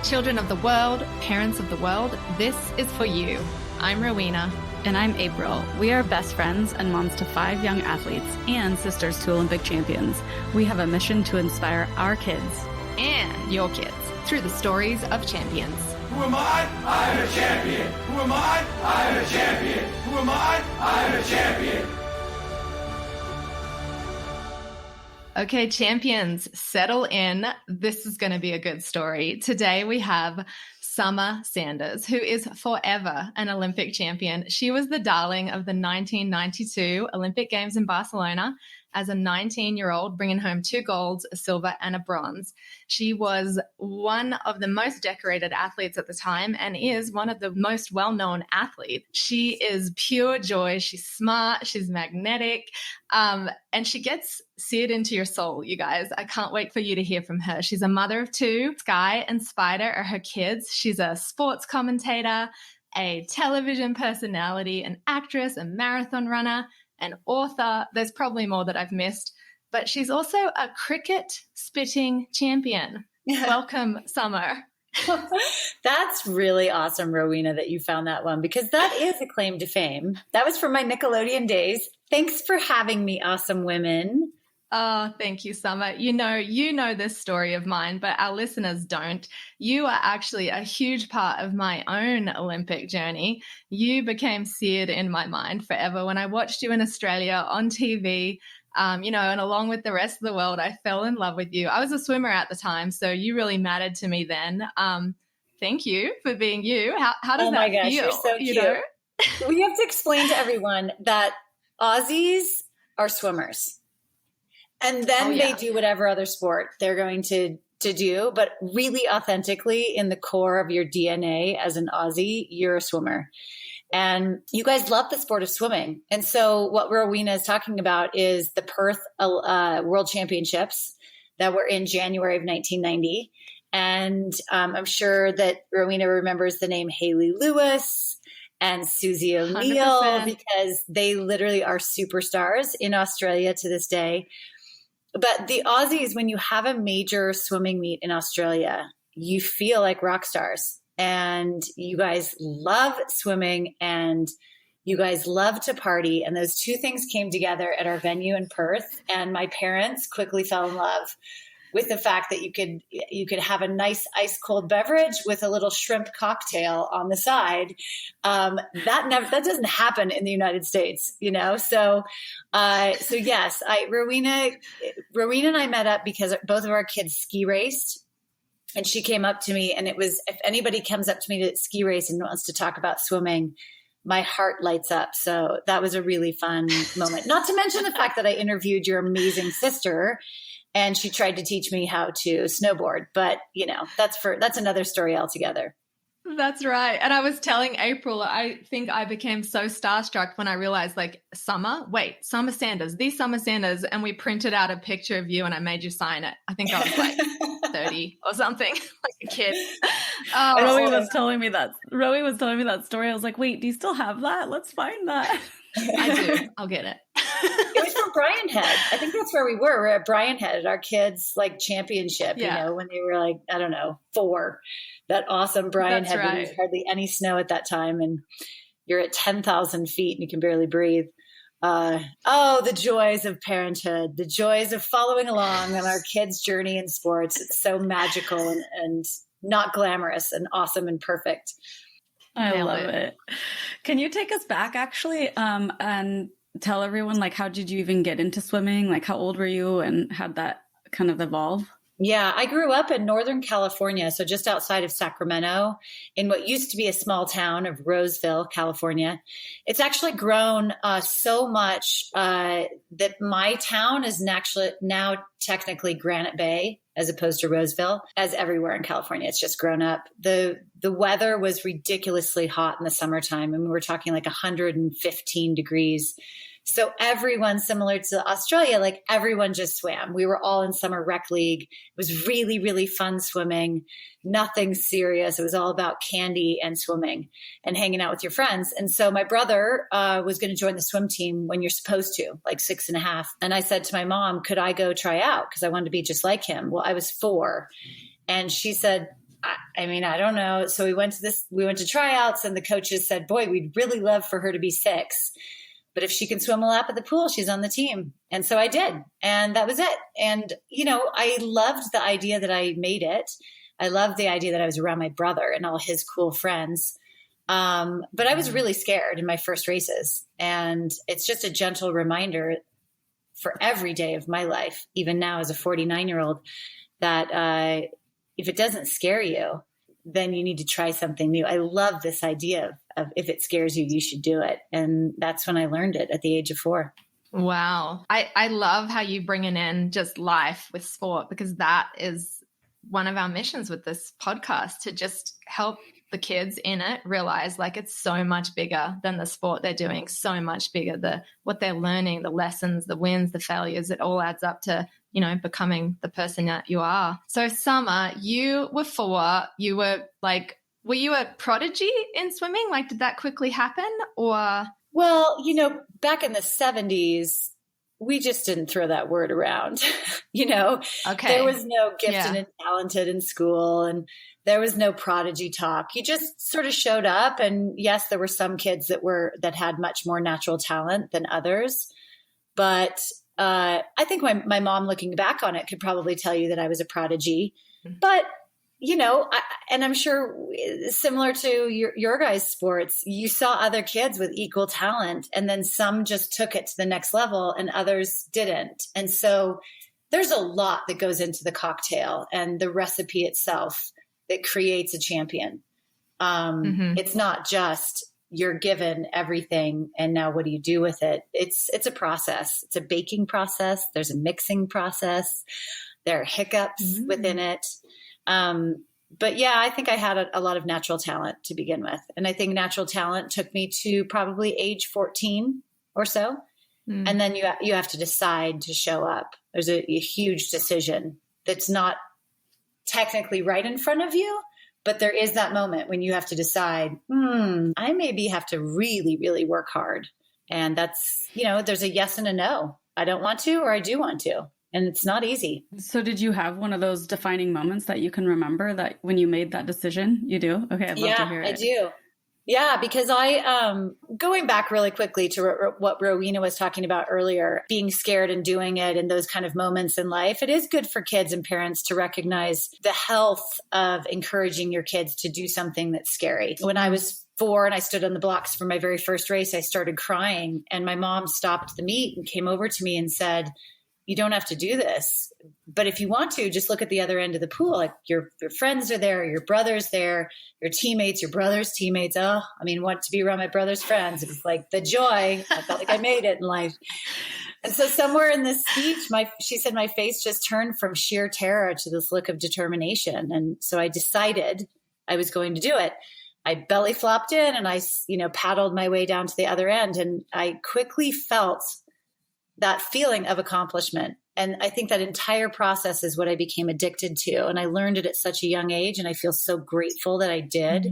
Children of the world, parents of the world, this is for you. I'm Rowena. And I'm April. We are best friends and moms to 5 young athletes and sisters to Olympic champions. We have a mission to inspire our kids and your kids through the stories of champions. Who am I? I'm a champion. Who am I? I'm a champion. Who am I? I'm a champion. Okay, champions, settle in. This is going to be a good story. Today we have Summer Sanders, who is forever an Olympic champion. She was the darling of the 1992 Olympic Games in Barcelona as a 19-year-old, bringing home 2 golds, a silver, and a bronze. She was one of the most decorated athletes at the time and is one of the most well-known athletes. She is pure joy. She's smart. She's magnetic. And she gets seared into your soul, you guys. I can't wait for you to hear from her. She's a mother of 2. Sky and Spider are her kids. She's a sports commentator, a television personality, an actress, a marathon runner, an author. There's probably more that I've missed, but she's also a cricket spitting champion. Welcome, Summer. That's really awesome, Rowena, that you found that one, because that is a claim to fame. That was from my Nickelodeon days. Thanks for having me, awesome women. Oh, thank you, Summer. You know this story of mine, but our listeners don't. You are actually a huge part of my own Olympic journey. You became seared in my mind forever when I watched you in Australia on TV, and along with the rest of the world, I fell in love with you. I was a swimmer at the time, so you really mattered to me then. Thank you for being you. How does that feel? You're so cute. We have to explain to everyone that Aussies are swimmers. And then they do whatever other sport they're going to do. But really authentically, in the core of your DNA as an Aussie, you're a swimmer. And you guys love the sport of swimming. And so what Rowena is talking about is the Perth World Championships that were in January of 1990. And I'm sure that Rowena remembers the name Haley Lewis and Susie O'Neill 100%. Because they literally are superstars in Australia to this day. But the Aussies, when you have a major swimming meet in Australia, you feel like rock stars. And you guys love swimming and you guys love to party. And those 2 things came together at our venue in Perth. And my parents quickly fell in love with the fact that you could have a nice ice cold beverage with a little shrimp cocktail on the side. That doesn't happen in the United States, So yes, Rowena and I met up because both of our kids ski raced, and she came up to me, and it was, if anybody comes up to me to ski race and wants to talk about swimming, my heart lights up. So that was a really fun moment. Not to mention the fact that I interviewed your amazing sister, and she tried to teach me how to snowboard, but that's another story altogether. That's right. And I was telling April, I think I became so starstruck when I realized, Summer Sanders, the Summer Sanders. And we printed out a picture of you and I made you sign it. I think I was 30 or something, like a kid. Rowie was telling me that story. I was like, wait, do you still have that? Let's find that. I do. I'll get it. It was from Brian Head. I think that's where we were. We're at Brian Head at our kids' championship, when they were 4. That awesome Brian Head. Right. There was hardly any snow at that time. And you're at 10,000 feet and you can barely breathe. The joys of parenthood, the joys of following along on our kids' journey in sports. It's so magical and not glamorous and awesome and perfect. I love it. Can you take us back actually and tell everyone, how did you even get into swimming? How old were you and how'd that kind of evolve? Yeah, I grew up in Northern California, so just outside of Sacramento, in what used to be a small town of Roseville, California. It's actually grown so much that my town is now technically Granite Bay, as opposed to Roseville, as everywhere in California. It's just grown up. The weather was ridiculously hot in the summertime, and we were talking 115 degrees. So everyone, similar to Australia, everyone just swam. We were all in summer rec league. It was really, really fun swimming. Nothing serious. It was all about candy and swimming and hanging out with your friends. And so my brother was going to join the swim team when you're supposed to, 6.5. And I said to my mom, could I go try out? Because I wanted to be just like him. Well, I was 4. And she said, I mean, I don't know. So we went to tryouts, and the coaches said, boy, we'd really love for her to be 6. But if she can swim a lap at the pool, she's on the team. And so I did. And that was it. And, I loved the idea that I made it. I loved the idea that I was around my brother and all his cool friends. But I was really scared in my first races. And it's just a gentle reminder for every day of my life, even now as a 49-year-old, that if it doesn't scare you, then you need to try something new. I love this idea of if it scares you, you should do it. And that's when I learned it at the age of 4. Wow. I love how you bringing in just life with sport, because that is one of our missions with this podcast, to just help the kids in it realize like it's so much bigger than the sport they're doing, so much bigger, what they're learning, the lessons, the wins, the failures, it all adds up to, becoming the person that you are. So Summer, you were 4, you were were you a prodigy in swimming? Like, did that quickly happen or? Well, back in the 70s, we just didn't throw that word around, Okay. There was no gifted and talented in school, and there was no prodigy talk. You just sort of showed up, and yes, there were some kids that had much more natural talent than others. But I think my mom, looking back on it, could probably tell you that I was a prodigy. Mm-hmm. But and I'm sure similar to your guys' sports, you saw other kids with equal talent, and then some just took it to the next level and others didn't. And so there's a lot that goes into the cocktail and the recipe itself that creates a champion. It's not just you're given everything and now what do you do with it? It's a process. It's a baking process. There's a mixing process. There are hiccups within it. But yeah, I think I had a lot of natural talent to begin with. And I think natural talent took me to probably age 14 or so. And then you have to decide to show up. There's a huge decision that's not technically right in front of you, but there is that moment when you have to decide, I maybe have to really, really work hard. And that's, there's a yes and a no. I don't want to, or I do want to. And it's not easy. So did you have one of those defining moments that you can remember that when you made that decision? You do? Okay, I'd love to hear it. I do. Yeah, because going back really quickly to what Rowena was talking about earlier, being scared and doing it and those kind of moments in life, it is good for kids and parents to recognize the health of encouraging your kids to do something that's scary. When I was 4 and I stood on the blocks for my very first race, I started crying, and my mom stopped the meet and came over to me and said, you don't have to do this, but if you want to, just look at the other end of the pool. Like your friends are there, your brother's there, your teammates, your brother's teammates. Want to be around my brother's friends. It was like the joy. I felt like I made it in life. And so somewhere in this speech, she said my face just turned from sheer terror to this look of determination. And so I decided I was going to do it. I belly flopped in and I, paddled my way down to the other end. And I quickly felt that feeling of accomplishment. And I think that entire process is what I became addicted to. And I learned it at such a young age. And I feel so grateful that I did.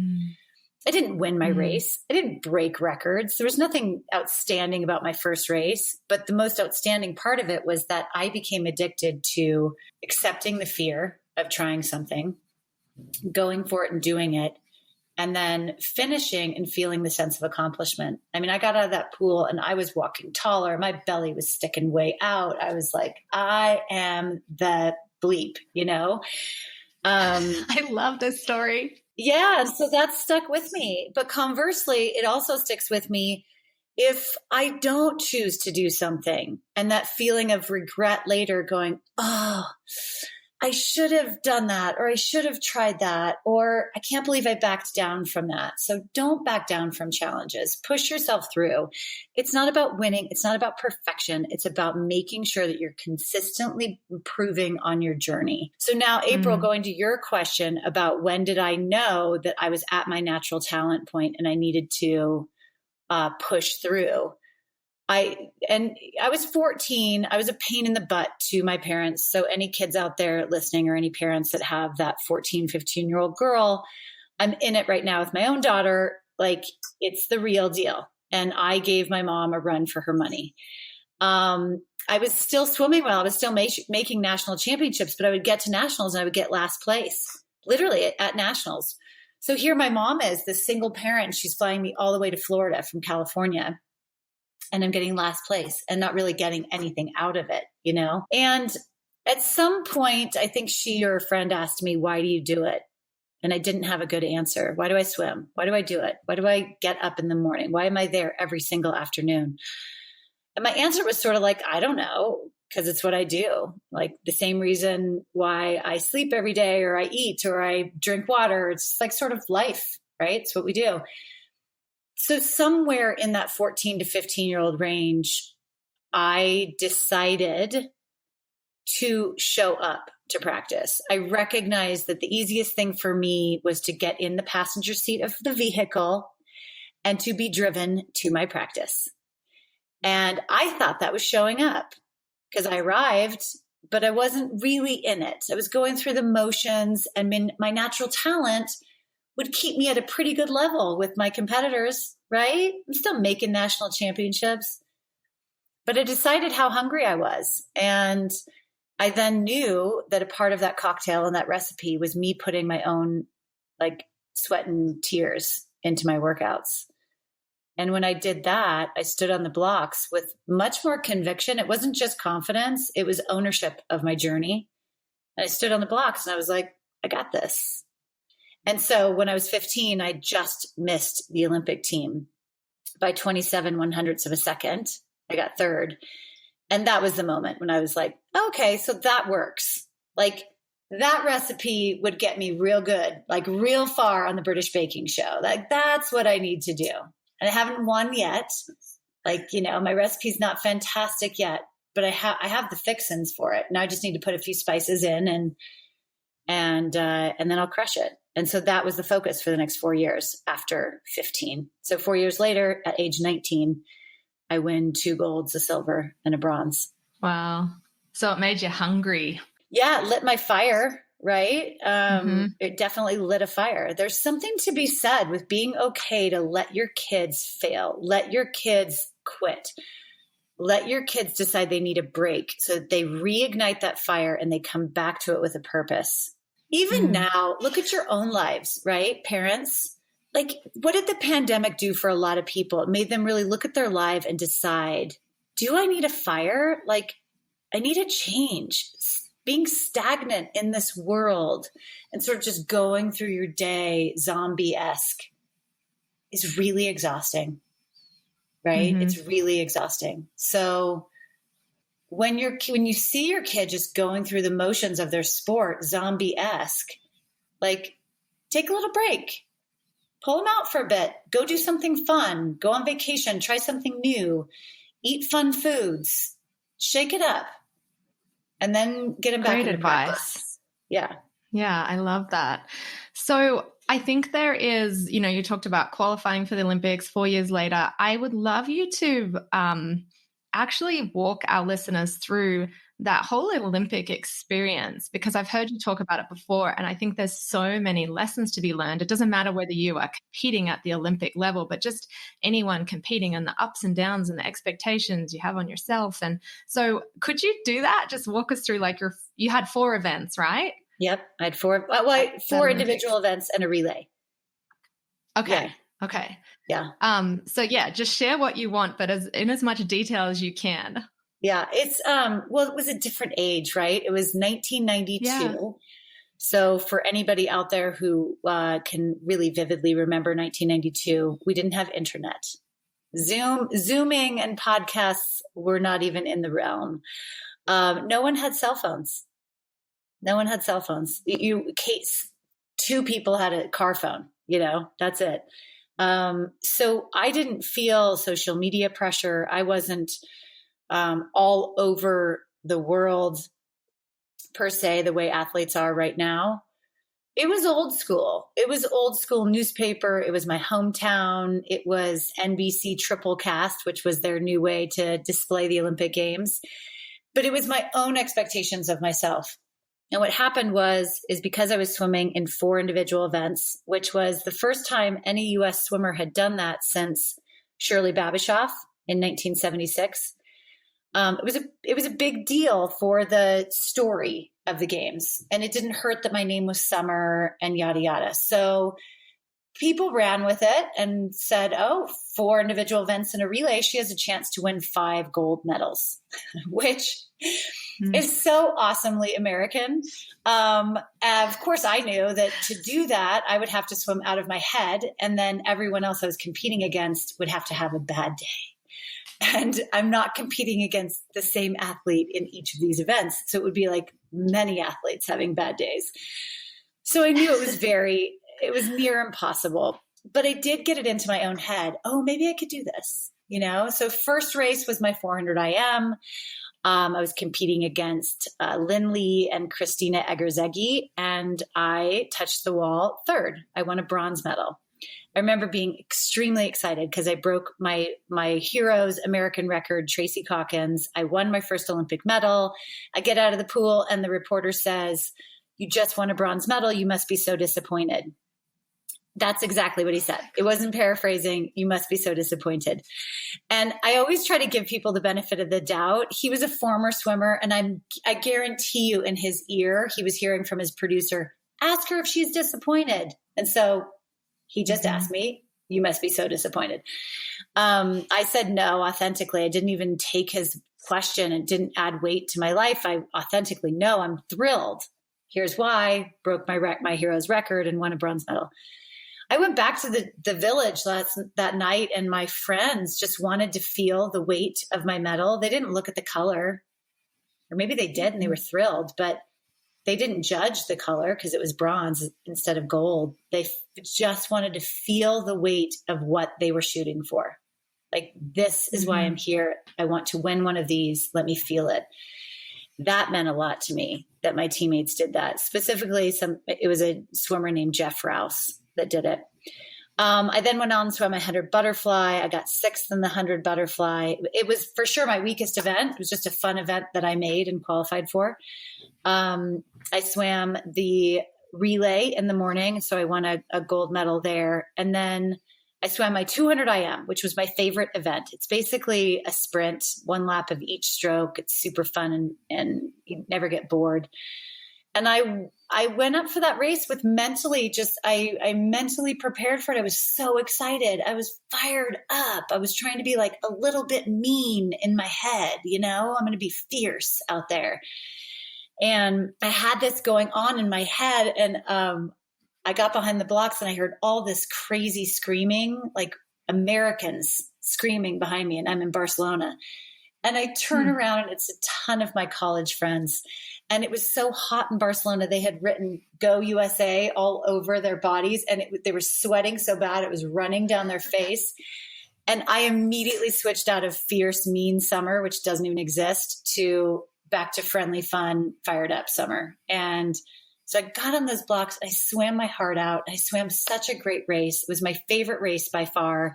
I didn't win my race. I didn't break records. There was nothing outstanding about my first race. But the most outstanding part of it was that I became addicted to accepting the fear of trying something, going for it and doing it, and then finishing and feeling the sense of accomplishment. I mean, I got out of that pool and I was walking taller. My belly was sticking way out. I was like, I am the bleep, I love this story. Yeah. So that stuck with me. But conversely, it also sticks with me if I don't choose to do something, and that feeling of regret later going, I should have done that, or I should have tried that, or I can't believe I backed down from that. So don't back down from challenges. Push yourself through. It's not about winning. It's not about perfection. It's about making sure that you're consistently improving on your journey. So now, April, going to your question about when did I know that I was at my natural talent point and I needed to push through. I was 14. I was a pain in the butt to my parents. So any kids out there listening, or any parents that have that 14, 15-year-old girl, I'm in it right now with my own daughter. Like, it's the real deal. And I gave my mom a run for her money. I was still swimming well. I was still making national championships, but I would get to nationals and I would get last place. literally at nationals. So here my mom is this single parent. She's flying me all the way to Florida from California, and I'm getting last place and not really getting anything out of it, you know? And at some point, I think she or a friend asked me, why do you do it? And I didn't have a good answer. Why do I swim? Why do I do it? Why do I get up in the morning? Why am I there every single afternoon? And my answer was sort of like, I don't know, because it's what I do. Like the same reason why I sleep every day, or I eat, or I drink water. It's like sort of life, right? It's what we do. So somewhere in that 14 to 15-year-old range, I decided to show up to practice. I recognized that the easiest thing for me was to get in the passenger seat of the vehicle and to be driven to my practice. And I thought that was showing up because I arrived, but I wasn't really in it. I was going through the motions, and my natural talent would keep me at a pretty good level with my competitors, right? I'm still making national championships, but I decided how hungry I was. And I then knew that a part of that cocktail and that recipe was me putting my own like sweat and tears into my workouts. And when I did that, I stood on the blocks with much more conviction. It wasn't just confidence. It was ownership of my journey. And I stood on the blocks and I was like, I got this. And so when I was 15, I just missed the Olympic team by 27/100ths of a second. I got third. And that was the moment when I was like, okay, so that works. Like that recipe would get me real good, like real far on the British baking show. Like that's what I need to do. And I haven't won yet. Like, you know, my recipe's not fantastic yet, but I have the fixins for it. Now I just need to put a few spices in and then I'll crush it. And so that was the focus for the next 4 years after 15. So 4 years later, at age 19, I win 2 golds, a silver, and a bronze. Wow. So it made you hungry. Yeah, it lit my fire, right? It definitely lit a fire. There's something to be said with being okay to let your kids fail, let your kids quit, let your kids decide they need a break so that they reignite that fire and they come back to it with a purpose. Even now, look at your own lives, right? Parents, like what did the pandemic do for a lot of people? It made them really look at their life and decide, do I need a fire? Like I need a change. Being stagnant in this world and sort of just going through your day zombie-esque is really exhausting, right? It's really exhausting. So when you see your kid just going through the motions of their sport, zombie-esque, like take a little break, pull them out for a bit, go do something fun, go on vacation, try something new, eat fun foods, shake it up, and then get them back into practice. Yeah. Yeah, I love that. So I think there is, you know, you talked about qualifying for the Olympics 4 years later. I would love you to actually walk our listeners through that whole Olympic experience, because I've heard you talk about it before, and I think there's so many lessons to be learned. It doesn't matter whether you are competing at the Olympic level, but just anyone competing, and the ups and downs and the expectations you have on yourself. And so could you do that? Just walk us through, like you had 4 events, right? Yep. I had 4 individual events and a relay. Okay. Yeah. Okay. Yeah. So yeah, just share what you want, but in as much detail as you can. Yeah. It's, well, it was a different age, right? It was 1992. Yeah. So for anybody out there who can really vividly remember 1992, we didn't have internet. Zooming and podcasts were not even in the realm. No one had cell phones. Case 2 people had a car phone, you know, that's it. So I didn't feel social media pressure. I wasn't all over the world per se, the way athletes are right now. It was old school. It was old school newspaper. It was my hometown. It was NBC triple cast, which was their new way to display the Olympic Games. But it was my own expectations of myself. And what happened is because I was swimming in 4 individual events, which was the first time any U.S. swimmer had done that since Shirley Babashoff in 1976. it was a big deal for the story of the games, and it didn't hurt that my name was Summer and yada yada. So people ran with it and said, "Oh, 4 individual events in a relay, she has a chance to win 5 gold medals," which is so awesomely American. Of course, I knew that to do that, I would have to swim out of my head, and then everyone else I was competing against would have to have a bad day. And I'm not competing against the same athlete in each of these events. So it would be like many athletes having bad days. So I knew it was near impossible, but I did get it into my own head. Oh, maybe I could do this, So first race was my 400 IM. I was competing against Lynn Lee and Christina Egerzegi, and I touched the wall 3rd. I won a bronze medal. I remember being extremely excited because I broke my hero's American record, Tracy Calkins. I won my first Olympic medal. I get out of the pool and the reporter says, "You just won a bronze medal. You must be so disappointed." That's exactly what he said. It wasn't paraphrasing. "You must be so disappointed." And I always try to give people the benefit of the doubt. He was a former swimmer, and I guarantee you in his ear, he was hearing from his producer, "Ask her if she's disappointed." And so he just asked me, "You must be so disappointed." I said no authentically. I didn't even take his question. It didn't add weight to my life. I authentically, no, I'm thrilled. Here's why. Broke my hero's record and won a bronze medal. I went back to the village that night, and my friends just wanted to feel the weight of my medal. They didn't look at the color, or maybe they did and they were thrilled, but they didn't judge the color because it was bronze instead of gold. They just wanted to feel the weight of what they were shooting for. Like, this is why I'm here. I want to win one of these. Let me feel it. That meant a lot to me that my teammates did that. Specifically, it was a swimmer named Jeff Rouse that did it. I then went on and swam 100 butterfly. I got 6th in the 100 butterfly. It was for sure my weakest event. It was just a fun event that I made and qualified for. I swam the relay in the morning, so I won a gold medal there. And then I swam my 200 IM, which was my favorite event. It's basically a sprint, 1 lap of each stroke. It's super fun and you never get bored. And I went up for that race with I mentally prepared for it. I was so excited. I was fired up. I was trying to be like a little bit mean in my head, I'm going to be fierce out there. And I had this going on in my head, and I got behind the blocks and I heard all this crazy screaming, like Americans screaming behind me, and I'm in Barcelona. And I turn around and it's a ton of my college friends. And it was so hot in Barcelona. They had written "Go USA" all over their bodies, and they were sweating so bad it was running down their face. And I immediately switched out of fierce, mean Summer, which doesn't even exist, back to friendly, fun, fired up Summer. And so I got on those blocks. I swam my heart out. I swam such a great race. It was my favorite race by far.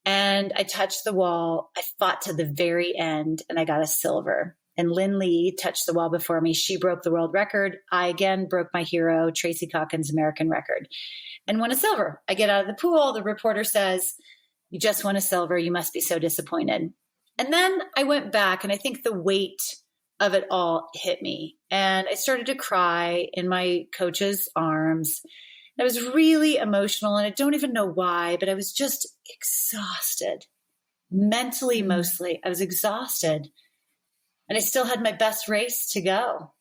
And I touched the wall. I fought to the very end, and I got a silver. And Lynn Lee touched the wall before me. She broke the world record. I again broke my hero, Tracy Calkins' American record, and won a silver. I get out of the pool. The reporter says, "You just won a silver. You must be so disappointed." And then I went back, and I think the weight of it all hit me. And I started to cry in my coach's arms. I was really emotional, and I don't even know why, but I was just exhausted. Mentally, mostly. I was exhausted. And I still had my best race to go.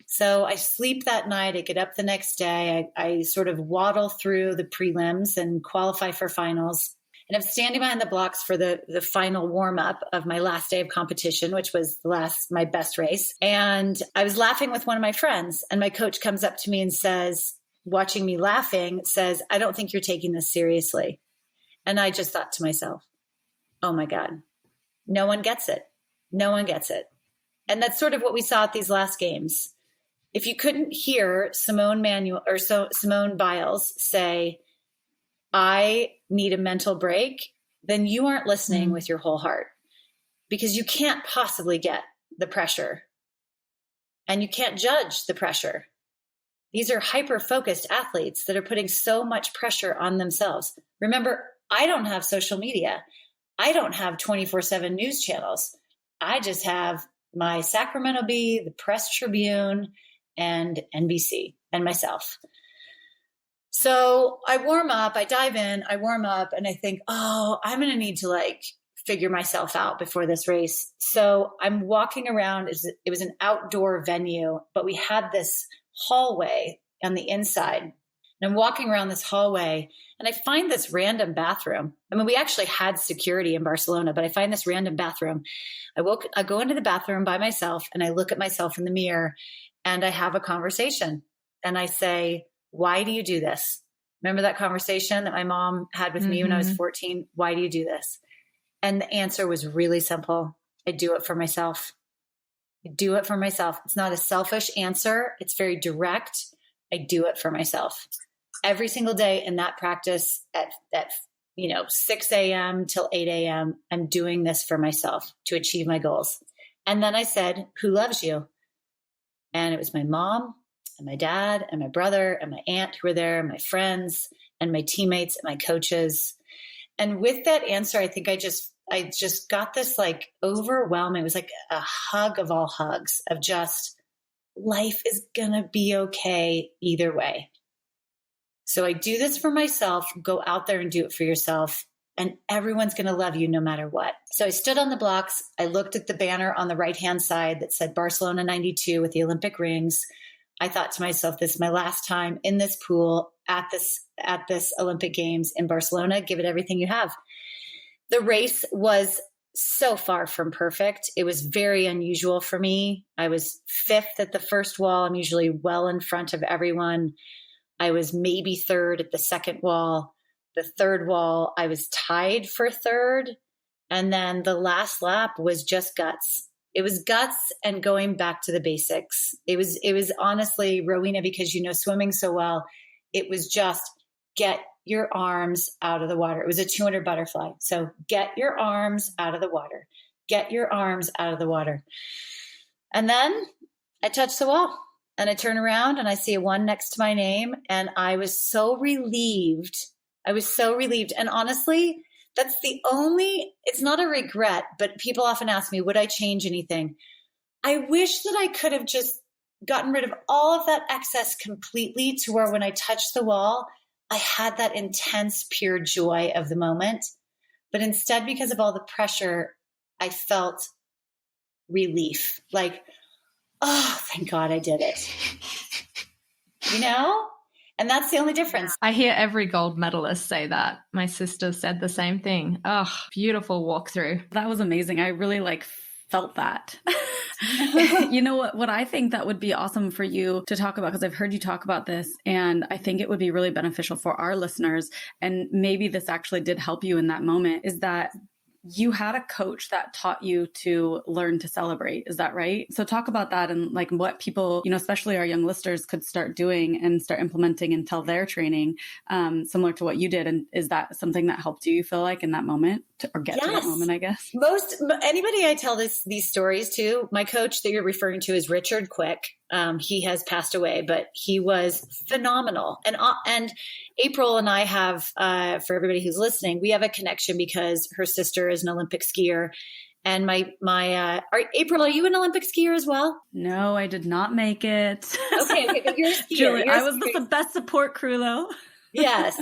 So I sleep that night. I get up the next day. I sort of waddle through the prelims and qualify for finals. And I'm standing behind the blocks for the final warm up of my last day of competition, which was my best race. And I was laughing with one of my friends, and my coach comes up to me and says, watching me laughing, says, "I don't think you're taking this seriously." And I just thought to myself, oh my God, no one gets it. No one gets it. And that's sort of what we saw at these last games. If you couldn't hear Simone Biles say, "I need a mental break," then you aren't listening with your whole heart, because you can't possibly get the pressure, and you can't judge the pressure. These are hyper-focused athletes that are putting so much pressure on themselves. Remember, I don't have social media. I don't have 24/7 news channels. I just have my Sacramento Bee, the Press Tribune, and NBC and myself. So I warm up, I dive in, I warm up, and I think, oh, I'm going to need to like figure myself out before this race. So I'm walking around. It was an outdoor venue, but we had this hallway on the inside. And I'm walking around this hallway and I find this random bathroom. I mean, we actually had security in Barcelona, but I find this random bathroom. I go into the bathroom by myself and I look at myself in the mirror and I have a conversation and I say, why do you do this? Remember that conversation that my mom had with me when I was 14? Why do you do this? And the answer was really simple. I do it for myself. I do it for myself. It's not a selfish answer. It's very direct. I do it for myself. Every single day in that practice at 6 a.m. till 8 a.m., I'm doing this for myself to achieve my goals. And then I said, who loves you? And it was my mom and my dad and my brother and my aunt who were there, and my friends and my teammates and my coaches. And with that answer, I think I just got this like overwhelming. It was like a hug of all hugs of just life is going to be okay either way. So I do this for myself. Go out there and do it for yourself. And everyone's going to love you no matter what. So I stood on the blocks. I looked at the banner on the right-hand side that said Barcelona 92 with the Olympic rings. I thought to myself, this is my last time in this pool at this Olympic Games in Barcelona. Give it everything you have. The race was so far from perfect. It was very unusual for me. I was 5th at the first wall. I'm usually well in front of everyone. I was maybe 3rd at the second wall. The third wall, I was tied for 3rd. And then the last lap was just guts. It was guts and going back to the basics. It was honestly, Rowena, because you know swimming so well, it was just get your arms out of the water. It was a 200 butterfly. So get your arms out of the water. Get your arms out of the water. And then I touch the wall and I turn around and I see a 1 next to my name. And I was so relieved. And honestly, that's it's not a regret, but people often ask me, would I change anything? I wish that I could have just gotten rid of all of that excess completely to where when I touched the wall, I had that intense, pure joy of the moment. But instead, because of all the pressure, I felt relief. Like, oh, thank God I did it. You know? And that's the only difference. I hear every gold medalist say that. My sister said the same thing. Oh, beautiful walkthrough. That was amazing. I really felt that. You know what I think that would be awesome for you to talk about, because I've heard you talk about this, and I think it would be really beneficial for our listeners, and maybe this actually did help you in that moment, is that you had a coach that taught you to learn to celebrate. Is that right? So talk about that and like what people, especially our young listeners, could start doing and start implementing until their training, similar to what you did. And is that something that helped you feel like in that moment or get to that moment, I guess? Anybody I tell these stories to, my coach that you're referring to is Richard Quick. He has passed away, but he was phenomenal. And April and I have, for everybody who's listening, we have a connection because her sister is an Olympic skier. And April, are you an Olympic skier as well? No, I did not make it. Okay, but you're a skier. Julie, I was the best support crew though. Yes.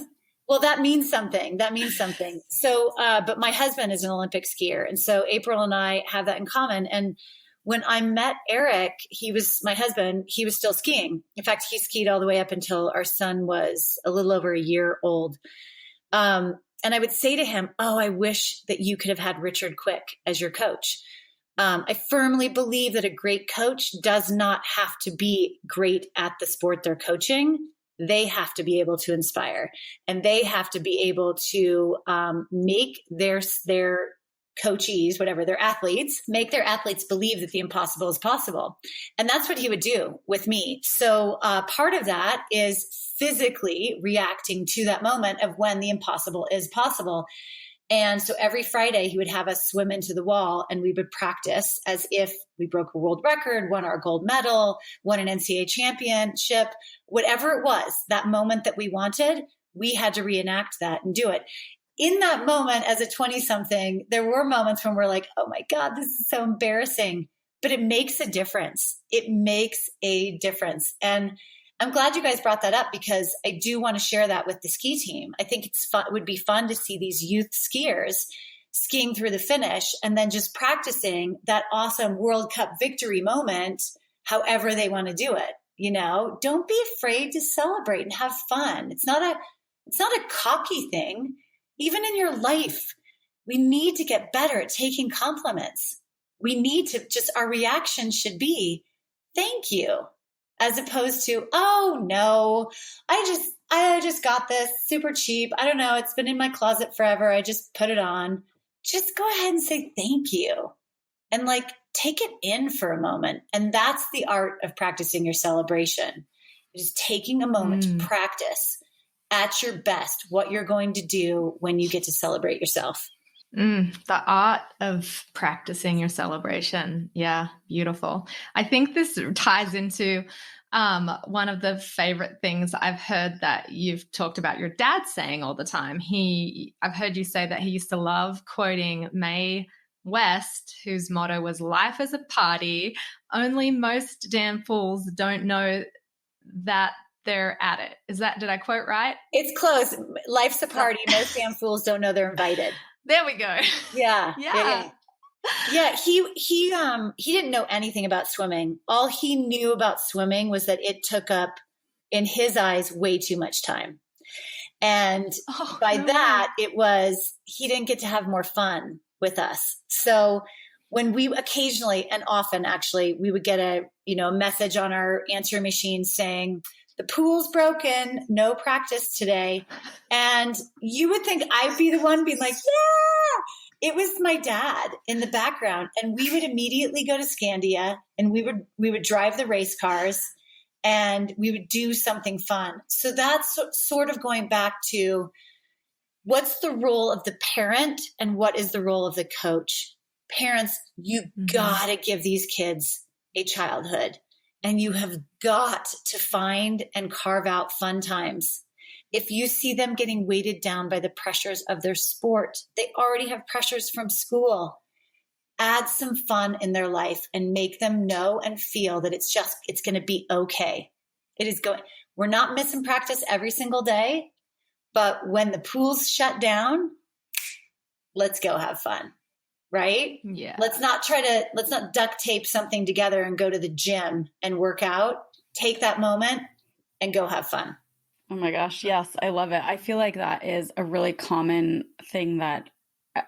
Well, that means something. So, but my husband is an Olympic skier. And so April and I have that in common. And when I met Eric, my husband, he was still skiing. In fact, he skied all the way up until our son was a little over a year old. And I would say to him, oh, I wish that you could have had Richard Quick as your coach. I firmly believe that a great coach does not have to be great at the sport they're coaching. They have to be able to inspire, and they have to be able to make their coachees, whatever, their athletes, make their athletes believe that the impossible is possible. And that's what he would do with me. So part of that is physically reacting to that moment of when the impossible is possible. And so every Friday he would have us swim into the wall and we would practice as if we broke a world record, won our gold medal, won an NCAA championship, whatever it was, that moment that we wanted, we had to reenact that and do it. in that moment as a 20 something, there were moments when we're like, oh my God, this is so embarrassing, but it makes a difference. It makes a difference. And I'm glad you guys brought that up because I do want to share that with the ski team. I think it's fun. It would be fun to see these youth skiers skiing through the finish and then just practicing that awesome World Cup victory moment, however they want to do it. Don't be afraid to celebrate and have fun. It's not a cocky thing. Even in your life, we need to get better at taking compliments. We need to our reaction should be, thank you, as opposed to, oh no, I just got this super cheap. I don't know. It's been in my closet forever. I just put it on. Just go ahead and say thank you and take it in for a moment. And that's the art of practicing your celebration. It is taking a moment to practice at your best what you're going to do when you get to celebrate yourself. The art of practicing your celebration. Yeah, beautiful. I think this ties into one of the favorite things I've heard that you've talked about your dad saying all the time. I've heard you say that he used to love quoting Mae West, whose motto was life is a party. Only most damn fools don't know that they're at it. Did I quote right? It's close. Life's a party. Most damn fools don't know they're invited. There we go. Yeah. Yeah. He didn't know anything about swimming. All he knew about swimming was that it took up, in his eyes, way too much time. And that, it was, he didn't get to have more fun with us. So when we occasionally and often actually, we would get a message on our answering machine saying, the pool's broken, no practice today. And you would think I'd be the one being like, yeah, it was my dad in the background. And we would immediately go to Scandia and we would drive the race cars and we would do something fun. So that's sort of going back to what's the role of the parent and what is the role of the coach? Parents, you gotta give these kids a childhood. And you have got to find and carve out fun times. If you see them getting weighted down by the pressures of their sport, they already have pressures from school. Add some fun in their life and make them know and feel that it's going to be okay. We're not missing practice every single day, but when the pool's shut down, let's go have fun. Right? Yeah. Let's not duct tape something together and go to the gym and work out. Take that moment and go have fun. Oh my gosh. Yes. I love it. I feel like that is a really common thing that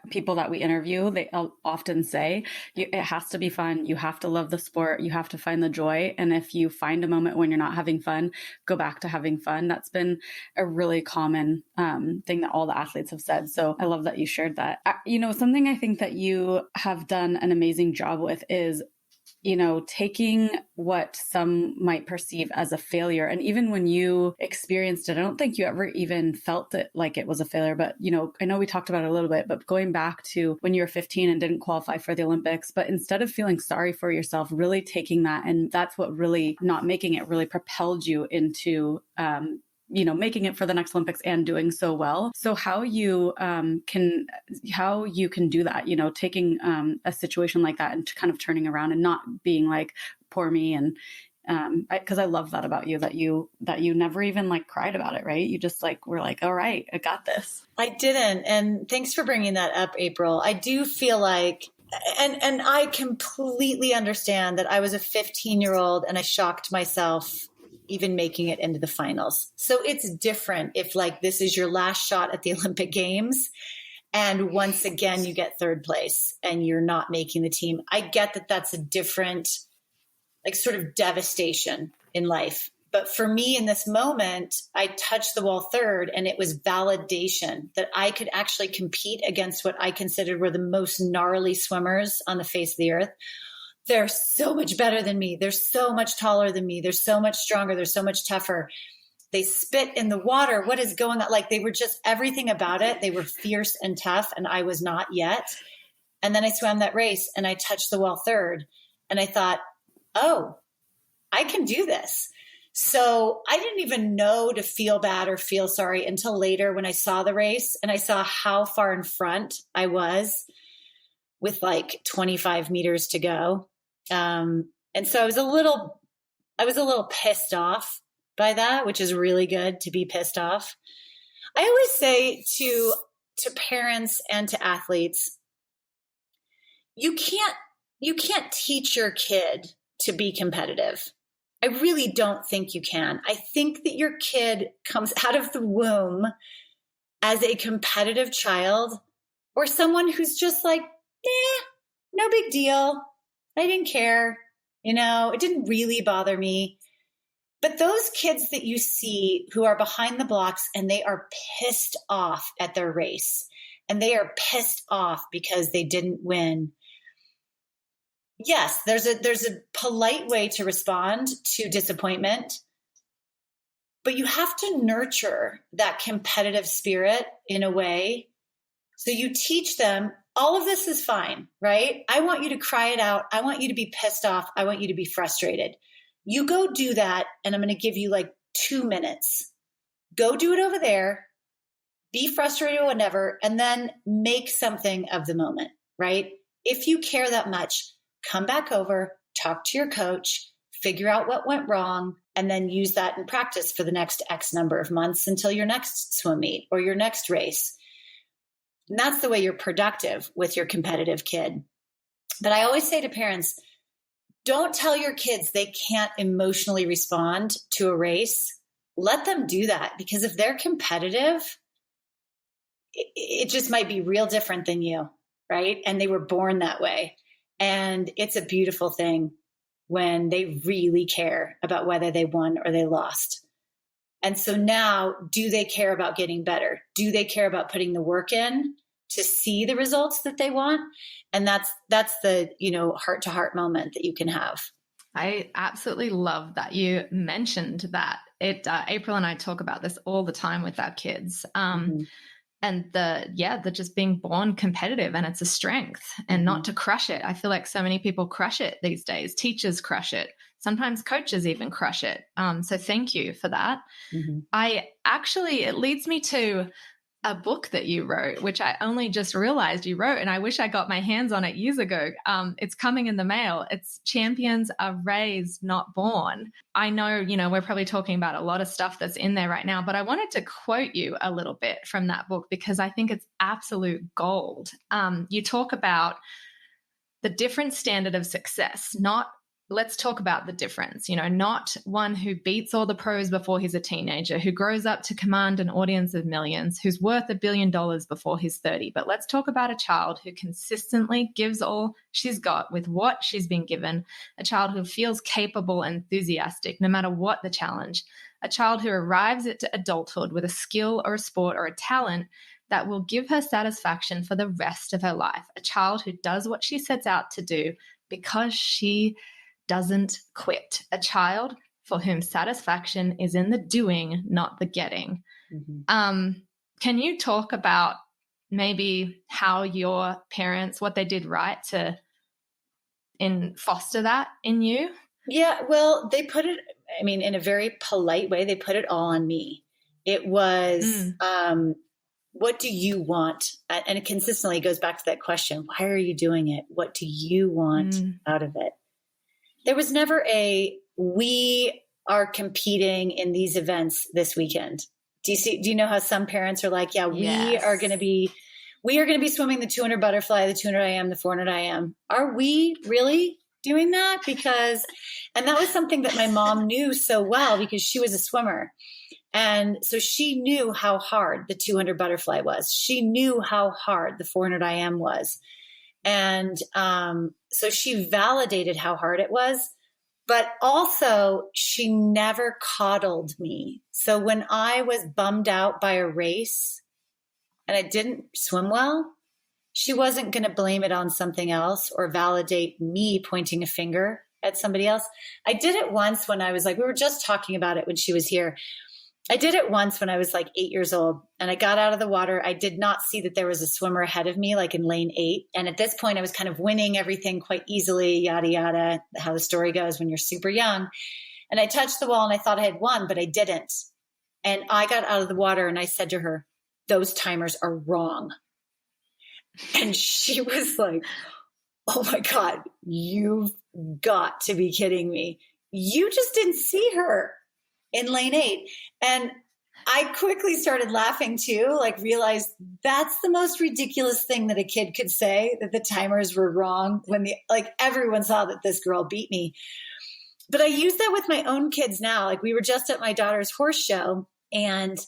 people that we interview, they often say, it has to be fun. You have to love the sport. You have to find the joy. And if you find a moment when you're not having fun, go back to having fun. That's been a really common thing that all the athletes have said. So I love that you shared that. Something I think that you have done an amazing job with is taking what some might perceive as a failure. And even when you experienced it, I don't think you ever even felt it like it was a failure. But, I know we talked about it a little bit, but going back to when you were 15 and didn't qualify for the Olympics, but instead of feeling sorry for yourself, really taking that, and that's what really not making it really propelled you into, making it for the next Olympics and doing so well. So how you can do that, taking a situation like that and kind of turning around and not being like, poor me. And because I love that about you, that you never even cried about it, right? You just were like, all right, I got this. I didn't. And thanks for bringing that up, April. I do feel like, and I completely understand that I was a 15-year-old and I shocked myself even making it into the finals. So it's different if this is your last shot at the Olympic Games and once again you get third place and you're not making the team. I get that that's a different sort of devastation in life. But for me in this moment, I touched the wall third and it was validation that I could actually compete against what I considered were the most gnarly swimmers on the face of the earth. They're so much better than me. They're so much taller than me. They're so much stronger. They're so much tougher. They spit in the water. What is going on? They were just everything about it. They were fierce and tough, and I was not yet. And then I swam that race, and I touched the wall third. And I thought, oh, I can do this. So I didn't even know to feel bad or feel sorry until later when I saw the race and I saw how far in front I was with like 25 meters to go. And so I was a little pissed off by that, which is really good to be pissed off. I always say to parents and to athletes, you can't teach your kid to be competitive. I really don't think you can. I think that your kid comes out of the womb as a competitive child or someone who's just like, no big deal. I didn't care. It didn't really bother me. But those kids that you see who are behind the blocks and they are pissed off at their race and they are pissed off because they didn't win. Yes, there's a polite way to respond to disappointment, but you have to nurture that competitive spirit in a way. So you teach them all of this is fine, right? I want you to cry it out. I want you to be pissed off. I want you to be frustrated. You go do that. And I'm going to give you like 2 minutes. Go do it over there. Be frustrated or whatever, and then make something of the moment, right? If you care that much, come back over, talk to your coach, figure out what went wrong, and then use that in practice for the next X number of months until your next swim meet or your next race. And that's the way you're productive with your competitive kid. But I always say to parents, don't tell your kids they can't emotionally respond to a race. Let them do that, because if they're competitive, it just might be real different than you, right? And they were born that way. And it's a beautiful thing when they really care about whether they won or they lost. And so now, do they care about getting better? Do they care about putting the work in to see the results that they want? And that's the, heart-to-heart moment that you can have. I absolutely love that you mentioned that. April and I talk about this all the time with our kids. And the just being born competitive, and it's a strength, and not to crush it. I feel like so many people crush it these days. Teachers crush it. Sometimes coaches even crush it. So thank you for that. It leads me to a book that you wrote, which I only just realized you wrote, and I wish I got my hands on it years ago. It's coming in the mail. It's Champions Are Raised, Not Born. I know, we're probably talking about a lot of stuff that's in there right now, but I wanted to quote you a little bit from that book because I think it's absolute gold. You talk about the different standard of success, let's talk about the difference, not one who beats all the pros before he's a teenager, who grows up to command an audience of millions, who's worth $1 billion before he's 30. But let's talk about a child who consistently gives all she's got with what she's been given, a child who feels capable and enthusiastic no matter what the challenge, a child who arrives at adulthood with a skill or a sport or a talent that will give her satisfaction for the rest of her life, a child who does what she sets out to do because she doesn't quit, a child for whom satisfaction is in the doing, not the getting. Can you talk about maybe how your parents, what they did right to foster that in you? Yeah, well, they put it, in a very polite way, they put it all on me. It was, what do you want? And it consistently goes back to that question, why are you doing it? What do you want out of it? There was never we are competing in these events this weekend. Do you know how some parents are like, yeah, we are going to be swimming the 200 butterfly, the 200 IM, the 400 IM. Are we really doing that? And that was something that my mom knew so well because she was a swimmer. And so she knew how hard the 200 butterfly was. She knew how hard the 400 IM was. And so she validated how hard it was, but also she never coddled me. So when I was bummed out by a race and I didn't swim well, she wasn't going to blame it on something else or validate me pointing a finger at somebody else. I did it once when I was we were just talking about it when she was here. I did it once when I was 8 years old and I got out of the water. I did not see that there was a swimmer ahead of me, in lane 8. And at this point I was kind of winning everything quite easily, yada, yada, how the story goes when you're super young. And I touched the wall and I thought I had won, but I didn't. And I got out of the water and I said to her, those timers are wrong. And she was like, oh my God, you've got to be kidding me. You just didn't see her in lane 8. And I quickly started laughing too, like realized that's the most ridiculous thing that a kid could say, that the timers were wrong when everyone saw that this girl beat me. But I use that with my own kids now. Like, we were just at my daughter's horse show, and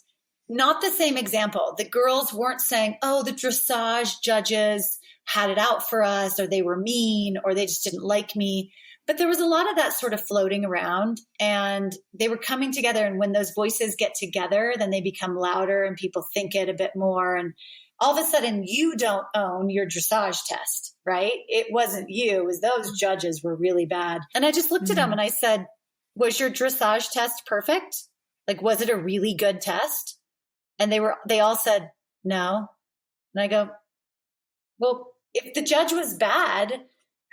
not the same example. The girls weren't saying, oh, the dressage judges had it out for us, or they were mean, or they just didn't like me. But there was a lot of that sort of floating around, and they were coming together. And when those voices get together, then they become louder and people think it a bit more. And all of a sudden you don't own your dressage test, right? It wasn't you, it was those judges were really bad. And I just looked at them and I said, was your dressage test perfect? Like, was it a really good test? And they all said, no. And I go, well, if the judge was bad,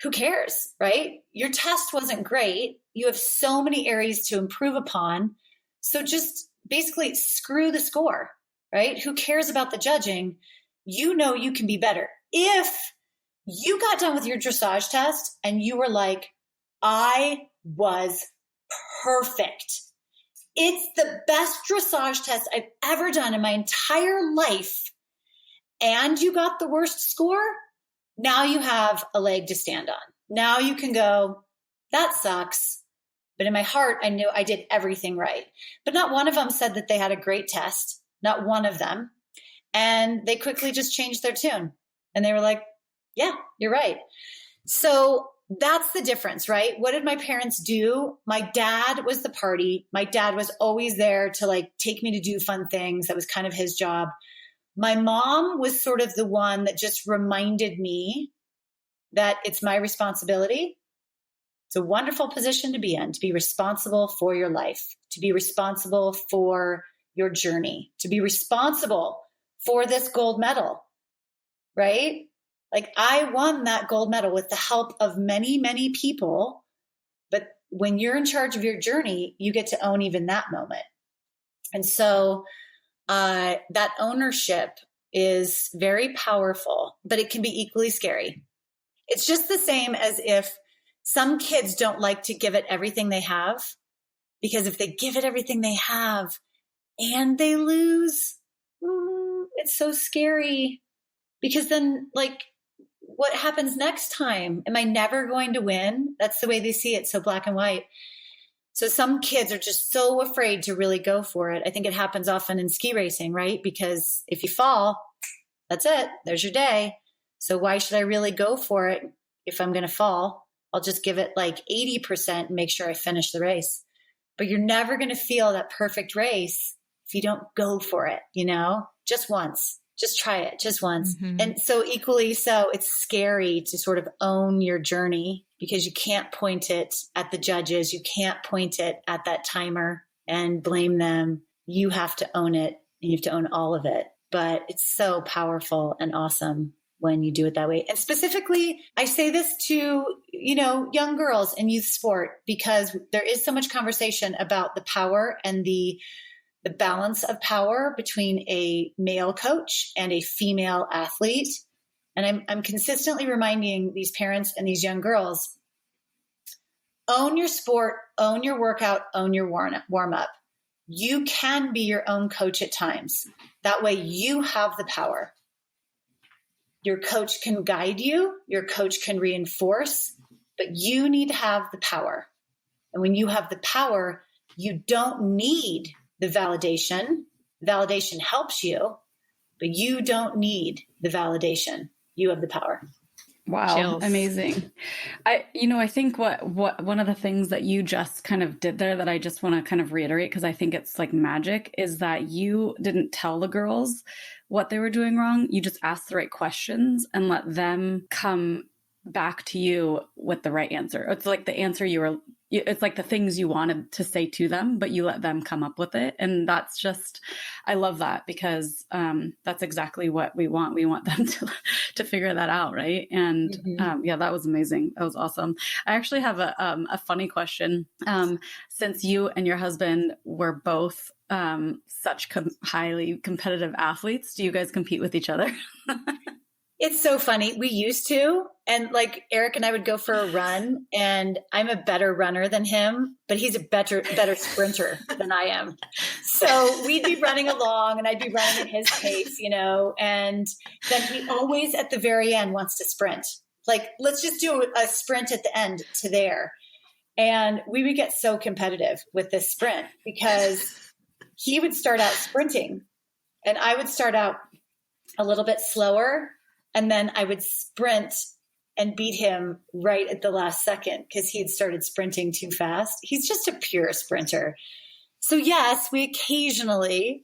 who cares, right? Your test wasn't great. You have so many areas to improve upon. So just basically screw the score, right? Who cares about the judging? You know you can be better. If you got done with your dressage test and you were like, I was perfect. It's the best dressage test I've ever done in my entire life, and you got the worst score, now you have a leg to stand on. Now you can go, that sucks. But in my heart, I knew I did everything right. But not one of them said that they had a great test. Not one of them. And they quickly just changed their tune. And they were like, yeah, you're right. So that's the difference, right? What did my parents do? My dad was the party. My dad was always there to take me to do fun things. That was kind of his job. My mom was sort of the one that just reminded me that it's my responsibility. It's a wonderful position to be in, to be responsible for your life, to be responsible for your journey, to be responsible for this gold medal, right? Like, I won that gold medal with the help of many, many people. But when you're in charge of your journey, you get to own even that moment. And so that ownership is very powerful, but it can be equally scary. It's just the same as if some kids don't like to give it everything they have, because if they give it everything they have and they lose, it's so scary, because then what happens next time? Am I never going to win? That's the way they see it, so black and white. So some kids are just so afraid to really go for it. I think it happens often in ski racing, right? Because if you fall, that's it. There's your day. So why should I really go for it if I'm going to fall? I'll just give it 80% and make sure I finish the race. But you're never going to feel that perfect race if you don't go for it, just once. Just try it just once. Mm-hmm. And so equally so, it's scary to sort of own your journey, because you can't point it at the judges. You can't point it at that timer and blame them. You have to own it, and you have to own all of it. But it's so powerful and awesome when you do it that way. And specifically, I say this to, young girls in youth sport, because there is so much conversation about the power and the balance of power between a male coach and a female athlete. And I'm consistently reminding these parents and these young girls, own your sport, own your workout, own your warm up. You can be your own coach at times. That way you have the power. Your coach can guide you, your coach can reinforce, but you need to have the power. And when you have the power, you don't need the validation. Validation helps you, but you don't need the validation. You have the power. Wow. Chills. Amazing. I think what one of the things that you just kind of did there that I just want to kind of reiterate, because I think it's magic, is that you didn't tell the girls what they were doing wrong. You just asked the right questions and let them come back to you with the right answer. It's like the answer it's like the things you wanted to say to them, but you let them come up with it. And that's just, I love that, because that's exactly what we want. We want them to figure that out. Right. And yeah, that was amazing. That was awesome. I actually have a funny question. Since you and your husband were both such highly competitive athletes, do you guys compete with each other? It's so funny. We used to, and like Eric and I would go for a run, and I'm a better runner than him, but he's a better sprinter than I am. So we'd be running along and I'd be running at his pace, and then he always at the very end wants to sprint. Like, let's just do a sprint at the end to there. And we would get so competitive with this sprint because he would start out sprinting and I would start out a little bit slower. And then I would sprint and beat him right at the last second because he had started sprinting too fast. He's just a pure sprinter. So yes, we occasionally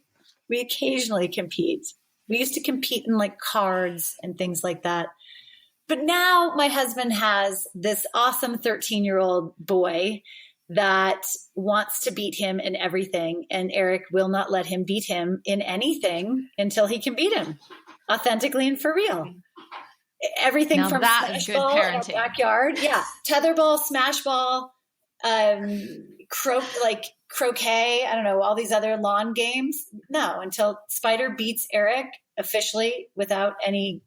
compete. We used to compete in like cards and things like that. But now my husband has this awesome 13-year-old boy that wants to beat him in everything. And Eric will not let him beat him in anything until he can beat him authentically and for real. Everything now from smash ball in our backyard. Yeah. Tetherball, smash ball, croquet. I don't know, all these other lawn games. No, until Spider beats Eric officially without any,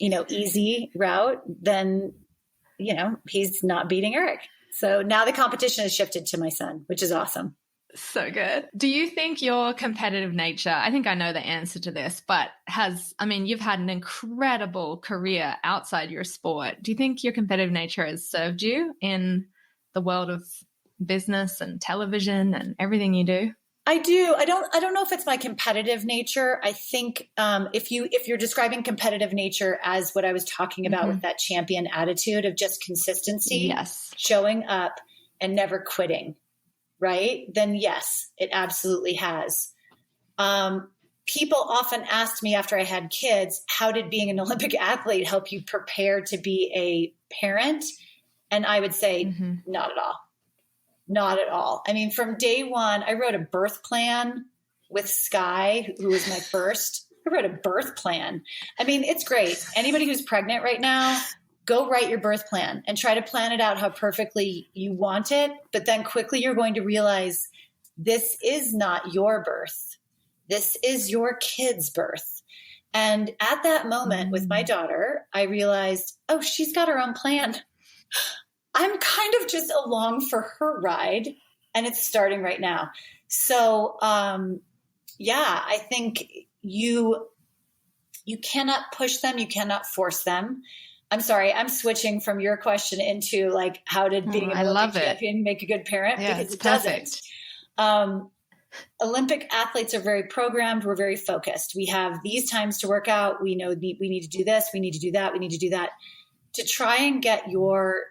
easy route, then, he's not beating Eric. So now the competition has shifted to my son, which is awesome. So good. Do you think your competitive nature, I think I know the answer to this, but you've had an incredible career outside your sport. Do you think your competitive nature has served you in the world of business and television and everything you do? I do. I don't know if it's my competitive nature. I think if you're describing competitive nature as what I was talking about with that champion attitude of just consistency, yes, showing up and never quitting, right? Then yes, it absolutely has. People often asked me after I had kids, how did being an Olympic athlete help you prepare to be a parent? And I would say, not at all. Not at all. I mean, from day one, I wrote a birth plan with Sky, who was my first. I wrote a birth plan. I mean, it's great. Anybody who's pregnant right now, go write your birth plan and try to plan it out how perfectly you want it. But then quickly you're going to realize this is not your birth. This is your kid's birth. And at that moment with my daughter, I realized, oh, she's got her own plan. I'm kind of just along for her ride, and it's starting right now. So, I think you cannot push them. You cannot force them. I'm sorry. I'm switching from your question into like, how did being an Olympic champion make a good parent? Yeah, because it perfect. doesn't. Olympic athletes are very programmed. We're very focused. We have these times to work out. We know we need to do this. We need to do that. We need to do that. To try and get your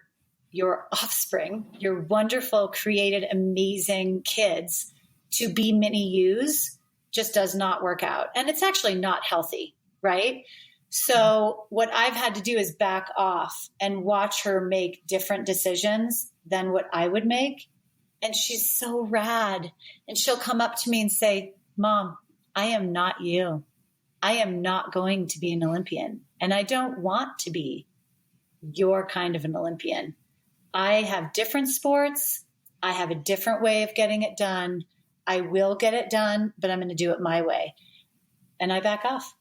offspring, your wonderful, created, amazing kids to be mini yous just does not work out. And it's actually not healthy, right? So what I've had to do is back off and watch her make different decisions than what I would make. And she's so rad. And she'll come up to me and say, Mom, I am not you. I am not going to be an Olympian. And I don't want to be your kind of an Olympian. I have different sports. I have a different way of getting it done. I will get it done, but I'm going to do it my way. And I back off,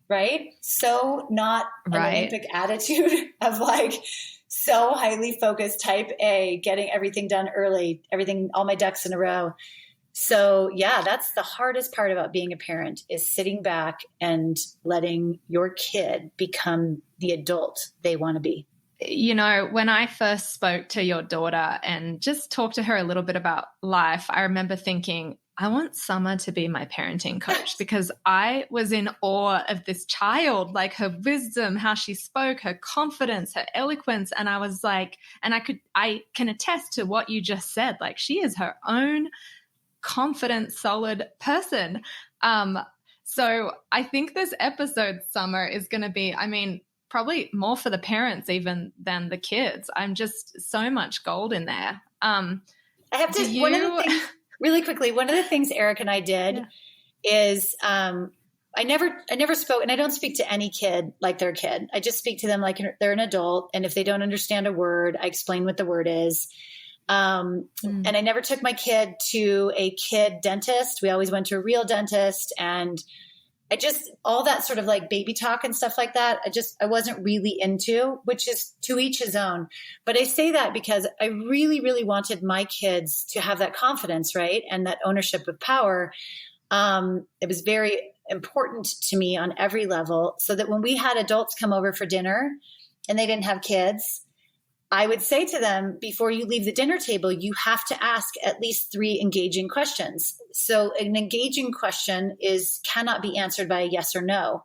right? So not an Olympic attitude of like so highly focused type A, getting everything done early, all my ducks in a row. So yeah, that's the hardest part about being a parent is sitting back and letting your kid become the adult they want to be. When I first spoke to your daughter and just talked to her a little bit about life, I remember thinking, I want Summer to be my parenting coach because I was in awe of this child, like her wisdom, how she spoke, her confidence, her eloquence. And I was like, and I can attest to what you just said. Like she is her own confident, solid person. So I think this episode, Summer, is going to be, probably more for the parents even than the kids. I'm just so much gold in there. I have to, one of the things, really quickly, one of the things Eric and I did is I never spoke, and I don't speak to any kid like their kid. I just speak to them like they're an adult. And if they don't understand a word, I explain what the word is. And I never took my kid to a kid dentist. We always went to a real dentist, and all that sort of like baby talk and stuff like that, I wasn't really into, which is to each his own. But I say that because I really, really wanted my kids to have that confidence, right? And that ownership of power. It was very important to me on every level, so that when we had adults come over for dinner and they didn't have kids, I would say to them, before you leave the dinner table, you have to ask at least 3 engaging questions. So an engaging question cannot be answered by a yes or no.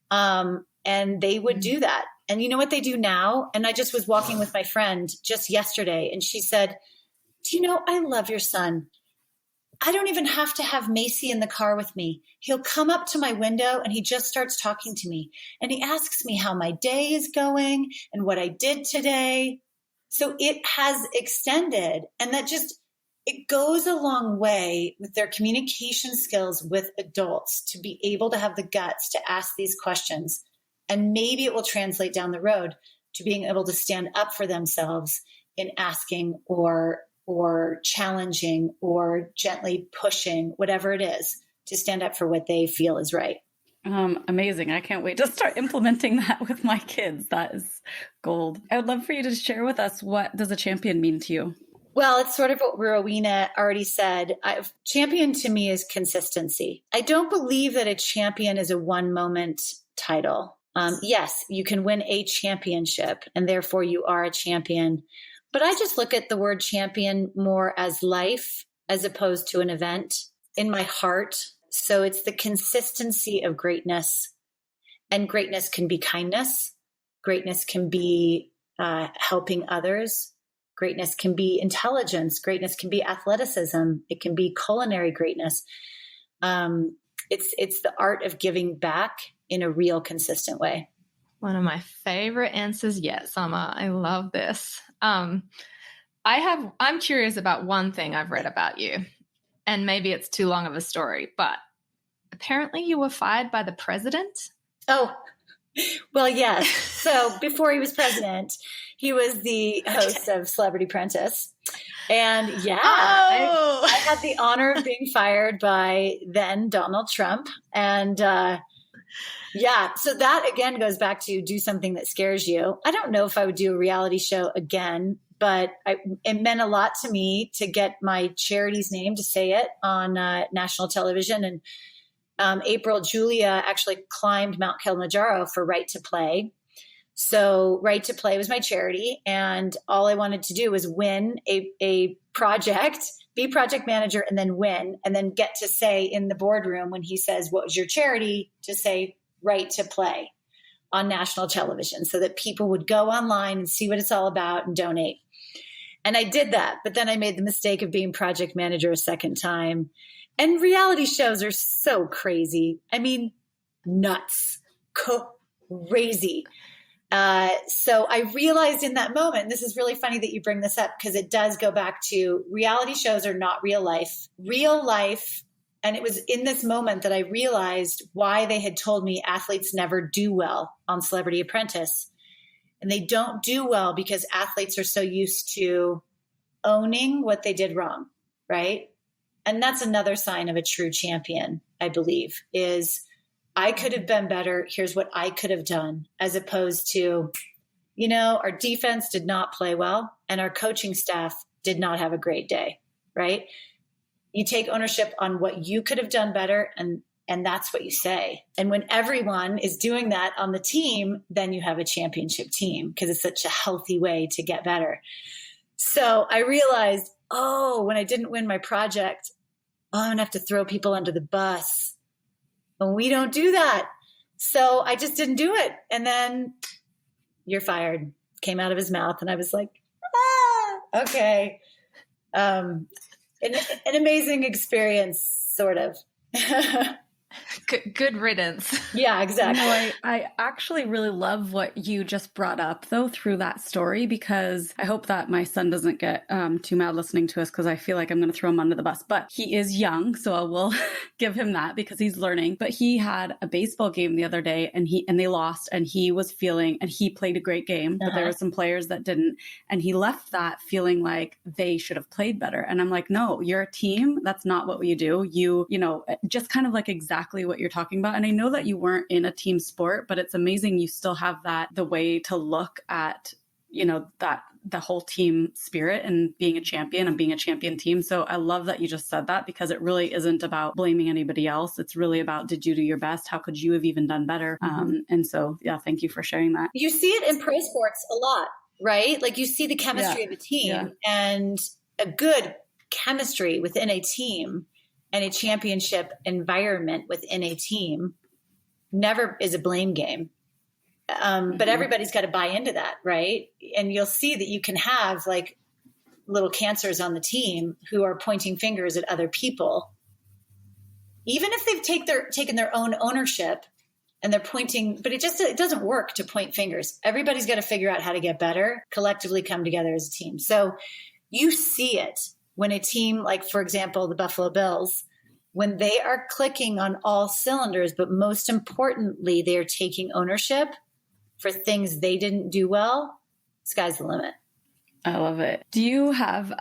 And they would do that. And you know what they do now? And I just was walking with my friend just yesterday, and she said, do you know, I love your son. I don't even have to have Macy in the car with me. He'll come up to my window and he just starts talking to me. And he asks me how my day is going and what I did today. So it has extended, and that it goes a long way with their communication skills with adults to be able to have the guts to ask these questions. And maybe it will translate down the road to being able to stand up for themselves in asking or challenging or gently pushing, whatever it is, to stand up for what they feel is right. Amazing. I can't wait to start implementing that with my kids. That is gold. I would love for you to share with us, what does a champion mean to you? Well, it's sort of what Rowena already said. Champion to me is consistency. I don't believe that a champion is a one-moment title. Yes, you can win a championship, and therefore you are a champion. But I just look at the word champion more as life as opposed to an event in my heart. So it's the consistency of greatness. And greatness can be kindness. Greatness can be helping others. Greatness can be intelligence. Greatness can be athleticism. It can be culinary greatness. It's the art of giving back in a real, consistent way. One of my favorite answers yet, Summer. I love this. I'm curious about one thing I've read about you, and maybe it's too long of a story, but apparently you were fired by the president. Oh, well, yes. So before he was president, he was the host of Celebrity Apprentice. And I had the honor of being fired by then Donald Trump. And so that again goes back to do something that scares you. I don't know if I would do a reality show again, but it meant a lot to me to get my charity's name, to say it on national television. And April Julia actually climbed Mount Kilimanjaro for Right to Play. So Right to Play was my charity. And all I wanted to do was win a project, be project manager, and then win, and then get to say in the boardroom when he says, what was your charity, to say Right to Play on national television, so that people would go online and see what it's all about and donate. And I did that. But then I made the mistake of being project manager a second time. And reality shows are so crazy. I mean, nuts, crazy. So I realized in that moment, and this is really funny that you bring this up, because it does go back to reality shows are not real life. Real life. And it was in this moment that I realized why they had told me athletes never do well on Celebrity Apprentice. And they don't do well because athletes are so used to owning what they did wrong, right? And that's another sign of a true champion, I believe, is I could have been better. Here's what I could have done, as opposed to, our defense did not play well and our coaching staff did not have a great day, right? You take ownership on what you could have done better, and that's what you say. And when everyone is doing that on the team, then you have a championship team, because it's such a healthy way to get better. So I realized, when I didn't win my project, I'm going to have to throw people under the bus. And we don't do that. So I just didn't do it. And then you're fired came out of his mouth. And I was like, okay. An amazing experience, sort of. Good riddance. Yeah, exactly. I actually really love what you just brought up, though, through that story, because I hope that my son doesn't get too mad listening to us, because I feel like I'm going to throw him under the bus. But he is young, so I will give him that because he's learning. But he had a baseball game the other day, and they lost, and he was feeling, and he played a great game, but there were some players that didn't, and he left that feeling like they should have played better. And I'm like, no, you're a team. That's not what you do. You know, just kind of like exactly what you're talking about. And I know that you weren't in a team sport, but it's amazing you still have the way to look at, you know, that the whole team spirit and being a champion and being a champion team. So I love that you just said that, because it really isn't about blaming anybody else. It's really about, did you do your best? How could you have even done better? And so, yeah, thank you for sharing that. You see it in pro sports a lot, right? Like you see the chemistry of a team, and a good chemistry within a team and a championship environment within a team never is a blame game. But everybody's got to buy into that, right? And you'll see that you can have like little cancers on the team who are pointing fingers at other people, even if they've taken their own ownership and they're pointing, but it doesn't work to point fingers. Everybody's got to figure out how to get better, collectively come together as a team. So you see it when a team, like, for example, the Buffalo Bills, when they are clicking on all cylinders, but most importantly, they are taking ownership for things they didn't do well, sky's the limit. I love it. Do you have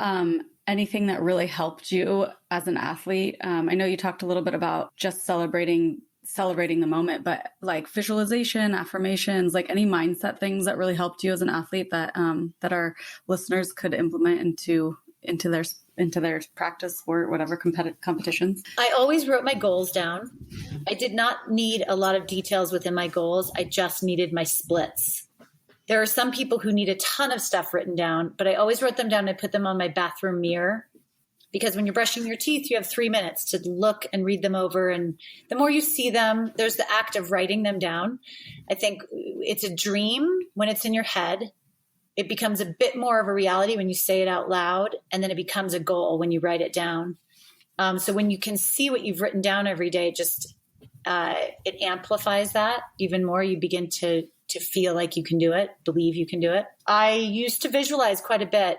anything that really helped you as an athlete? I know you talked a little bit about just celebrating the moment, but like visualization, affirmations, like any mindset things that really helped you as an athlete that our listeners could implement into their practice or whatever competitions? I always wrote my goals down. I did not need a lot of details within my goals. I just needed my splits. There are some people who need a ton of stuff written down, but I always wrote them down. I put them on my bathroom mirror, because when you're brushing your teeth, you have 3 minutes to look and read them over. And the more you see them, there's the act of writing them down. I think it's a dream when it's in your head. It becomes a bit more of a reality when you say it out loud, and then it becomes a goal when you write it down. So when you can see what you've written down every day, it amplifies that even more. You begin to feel like you can do it, believe you can do it. I used to visualize quite a bit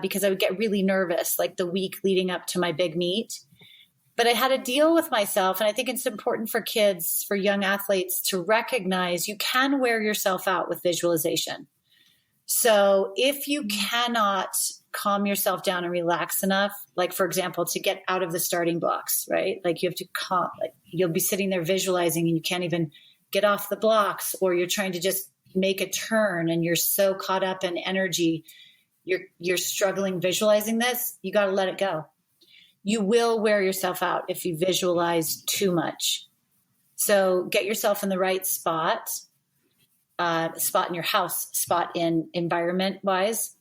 because I would get really nervous, like the week leading up to my big meet. But I had a deal with myself, and I think it's important for kids, for young athletes, to recognize you can wear yourself out with visualization. So if you cannot calm yourself down and relax enough, like, for example, to get out of the starting blocks, right? Like you have to calm, like you'll be sitting there visualizing and you can't even get off the blocks, or you're trying to just make a turn and you're so caught up in energy, you're struggling visualizing this, you got to let it go. You will wear yourself out if you visualize too much. So get yourself in the right spot in your house, spot in environment wise,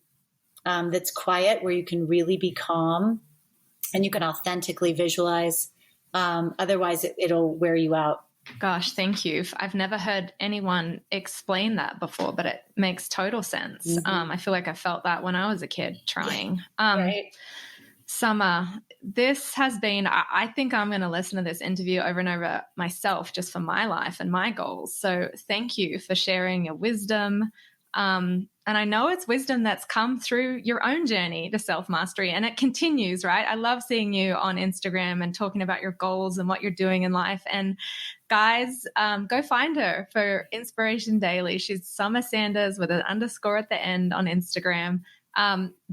that's quiet, where you can really be calm and you can authentically visualize. Otherwise it'll wear you out. Gosh, thank you. I've never heard anyone explain that before, but it makes total sense. I feel like I felt that when I was a kid trying. Right. Summer, this has been, I think I'm going to listen to this interview over and over myself, just for my life and my goals. So thank you for sharing your wisdom. And I know it's wisdom that's come through your own journey to self-mastery, and it continues, right? I love seeing you on Instagram and talking about your goals and what you're doing in life. And guys, go find her for Inspiration Daily. She's Summer Sanders with an _ at the end on Instagram.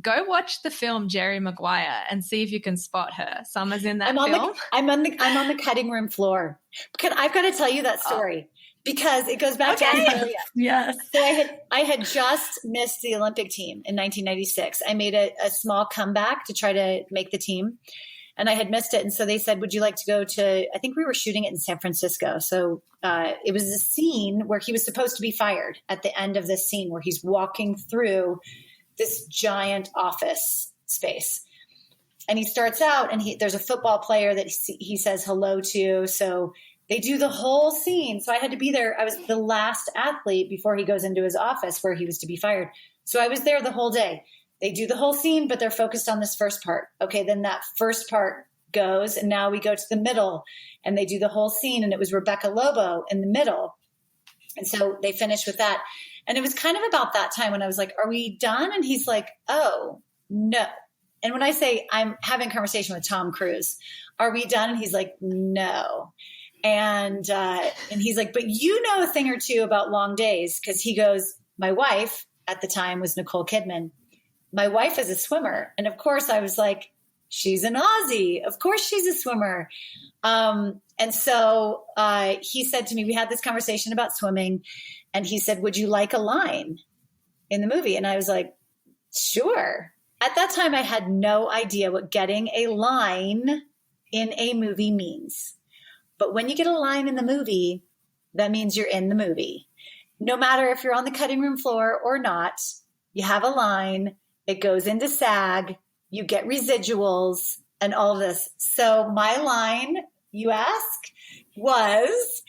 Go watch the film Jerry Maguire and see if you can spot her. Summer's in that film. I'm on the cutting room floor. I've got to tell you that story. Because it goes back to Australia. Yes. So I had just missed the Olympic team in 1996. I made a small comeback to try to make the team, and I had missed it. And so they said, would you like to go to, I think we were shooting it in San Francisco. So it was a scene where he was supposed to be fired at the end of this scene, where he's walking through this giant office space. And he starts out, and there's a football player that he says hello to. So they do the whole scene. So I had to be there. I was the last athlete before he goes into his office where he was to be fired. So I was there the whole day. They do the whole scene, but they're focused on this first part. Okay, then that first part goes. And now we go to the middle and they do the whole scene. And it was Rebecca Lobo in the middle. And so they finished with that. And it was kind of about that time when I was like, are we done? And he's like, oh, no. And when I say I'm having a conversation with Tom Cruise, are we done? And he's like, no. And he's like, but you know a thing or two about long days. Cause he goes, my wife at the time was Nicole Kidman. My wife is a swimmer. And of course I was like, she's an Aussie. Of course she's a swimmer. And so he said to me, we had this conversation about swimming and he said, would you like a line in the movie? And I was like, sure. At that time, I had no idea what getting a line in a movie means. But when you get a line in the movie, that means you're in the movie. No matter if you're on the cutting room floor or not, you have a line, it goes into SAG, you get residuals and all of this. So my line, you ask, was,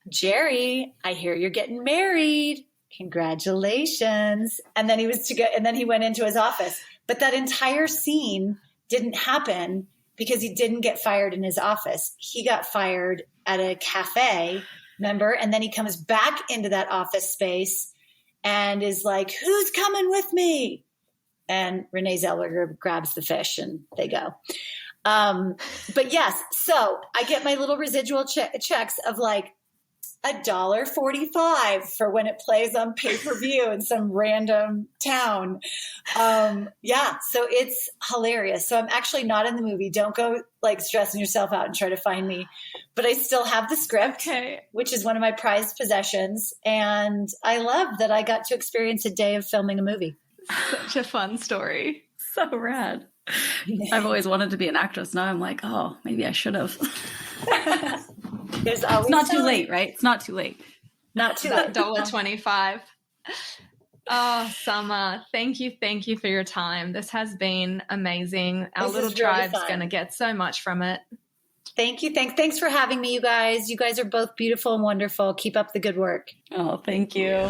Jerry, I hear you're getting married. Congratulations. And then he went into his office. But that entire scene didn't happen because he didn't get fired in his office. He got fired at a cafe, remember? And then he comes back into that office space and is like, who's coming with me? And Renee Zellweger grabs the fish and they go. But yes, so I get my little residual checks of like, $1.45 for when it plays on pay-per-view in some random town. Yeah, so it's hilarious. So I'm actually not in the movie. Don't go like stressing yourself out and try to find me. But I still have the script, which is one of my prized possessions. And I love that I got to experience a day of filming a movie. Such a fun story. So rad. I've always wanted to be an actress. Now I'm like, oh, maybe I should have. There's always it's not too late, right? It's not too late. Not too late. $1.25. Oh, Summer, thank you for your time. This has been amazing. Our little tribe's going to get so much from it. Thank you. Thanks for having me, you guys. You guys are both beautiful and wonderful. Keep up the good work. Oh, thank you.